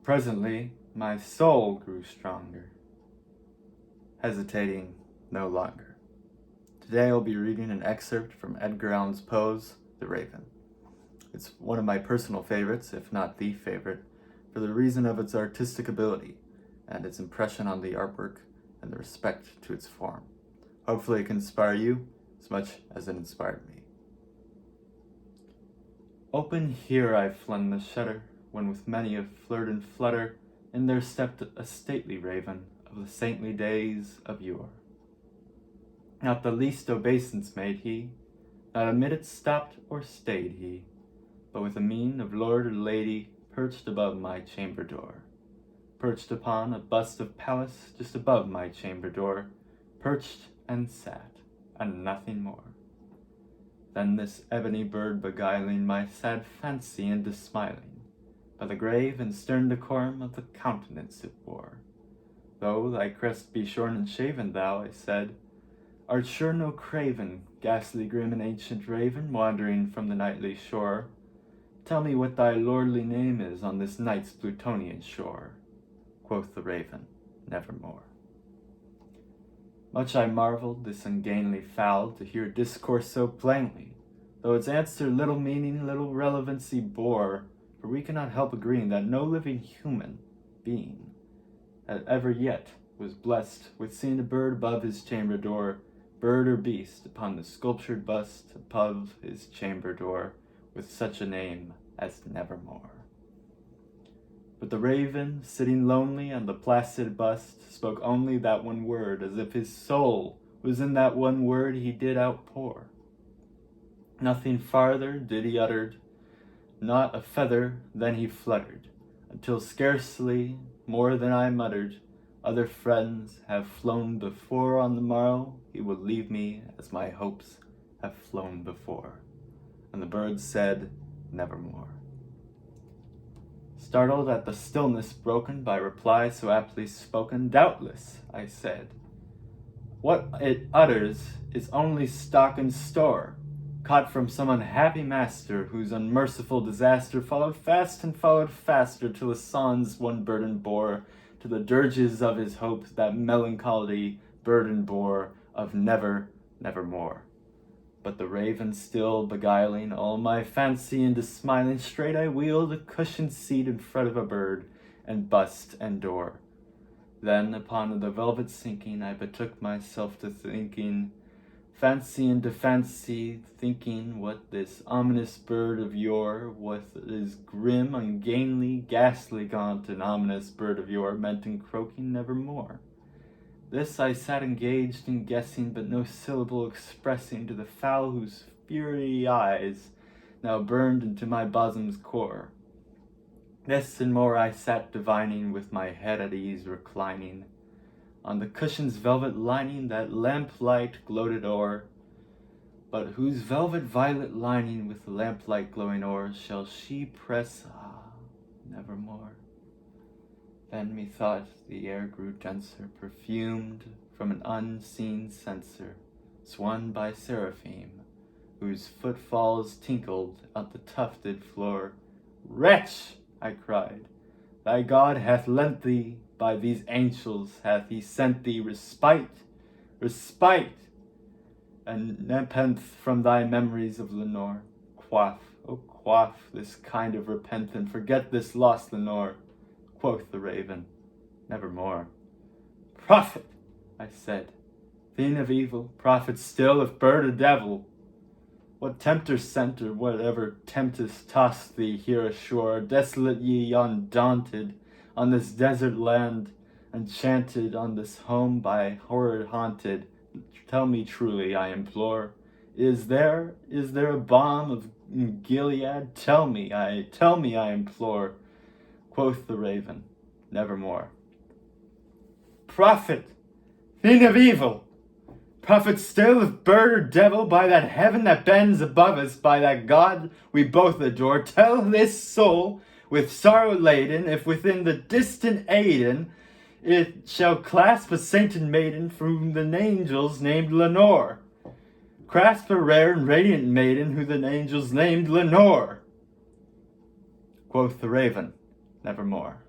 Presently, my soul grew stronger, hesitating no longer. Today I'll be reading an excerpt from Edgar Allan Poe's The Raven. It's one of my personal favorites, if not the favorite, for the reason of its artistic ability and its impression on the artwork and the respect to its form. Hopefully it can inspire you as much as it inspired me. Open here I flung the shutter, when with many a flirt and flutter in there stepped a stately raven of the saintly days of yore. Not the least obeisance made he, not a minute stopped or stayed he, but with a mien of lord or lady perched above my chamber door, perched upon a bust of Pallas just above my chamber door, perched and sat, and nothing more. Then this ebony bird beguiling my sad fancy into smiling, by the grave and stern decorum of the countenance it wore. Though thy crest be shorn and shaven, thou, I said, art sure no craven, ghastly grim and ancient raven, wandering from the nightly shore. Tell me what thy lordly name is on this night's Plutonian shore. Quoth the raven, nevermore. Much I marveled this ungainly fowl to hear discourse so plainly, though its answer little meaning, little relevancy bore, for we cannot help agreeing that no living human being that ever yet was blessed with seeing a bird above his chamber door, bird or beast upon the sculptured bust above his chamber door, with such a name as Nevermore. But the raven, sitting lonely on the placid bust, spoke only that one word, as if his soul was in that one word he did outpour. Nothing farther did he uttered, not a feather then he fluttered, until scarcely more than I muttered, other friends have flown before, on the morrow he will leave me as my hopes have flown before. And the bird said, nevermore. Startled at the stillness broken by reply so aptly spoken, doubtless, I said, what it utters is only stock and store, caught from some unhappy master, whose unmerciful disaster followed fast and followed faster, till the songs one burden bore, to the dirges of his hopes that melancholy burden bore, of never, nevermore. But the raven still beguiling all my fancy into smiling, straight I wheeled a cushioned seat in front of a bird, and bust and door. Then upon the velvet sinking I betook myself to thinking, fancy into fancy, thinking what this ominous bird of yore, what this grim, ungainly, ghastly, gaunt, and ominous bird of yore meant in croaking nevermore. This I sat engaged in guessing, but no syllable expressing to the fowl whose fiery eyes now burned into my bosom's core. This and more I sat divining, with my head at ease reclining on the cushion's velvet lining that lamplight gloated o'er, but whose velvet violet lining with the lamplight glowing o'er shall she press, nevermore. Then methought the air grew denser, perfumed from an unseen censer, swung by seraphim, whose footfalls tinkled at the tufted floor. Wretch, I cried, thy God hath lent thee, by these angels hath he sent thee respite, and nepenthe from thy memories of Lenore. Quaff, oh quaff this kind of repentance, forget this lost Lenore. Quoth the raven, nevermore. Prophet, I said, fiend of evil, prophet still, if bird or devil. What tempter sent, or whatever tempest tossed thee here ashore, desolate ye undaunted, on this desert land, enchanted, on this home by horror haunted? Tell me truly, I implore, is there a balm of Gilead? Tell me, I implore. Quoth the raven, nevermore. Prophet, fiend of evil, prophet still, if bird or devil, by that heaven that bends above us, by that God we both adore, tell this soul, with sorrow laden, if within the distant Aiden it shall clasp a sainted maiden from the angels named Lenore. Clasp a rare and radiant maiden who the angels named Lenore. Quoth the raven, nevermore.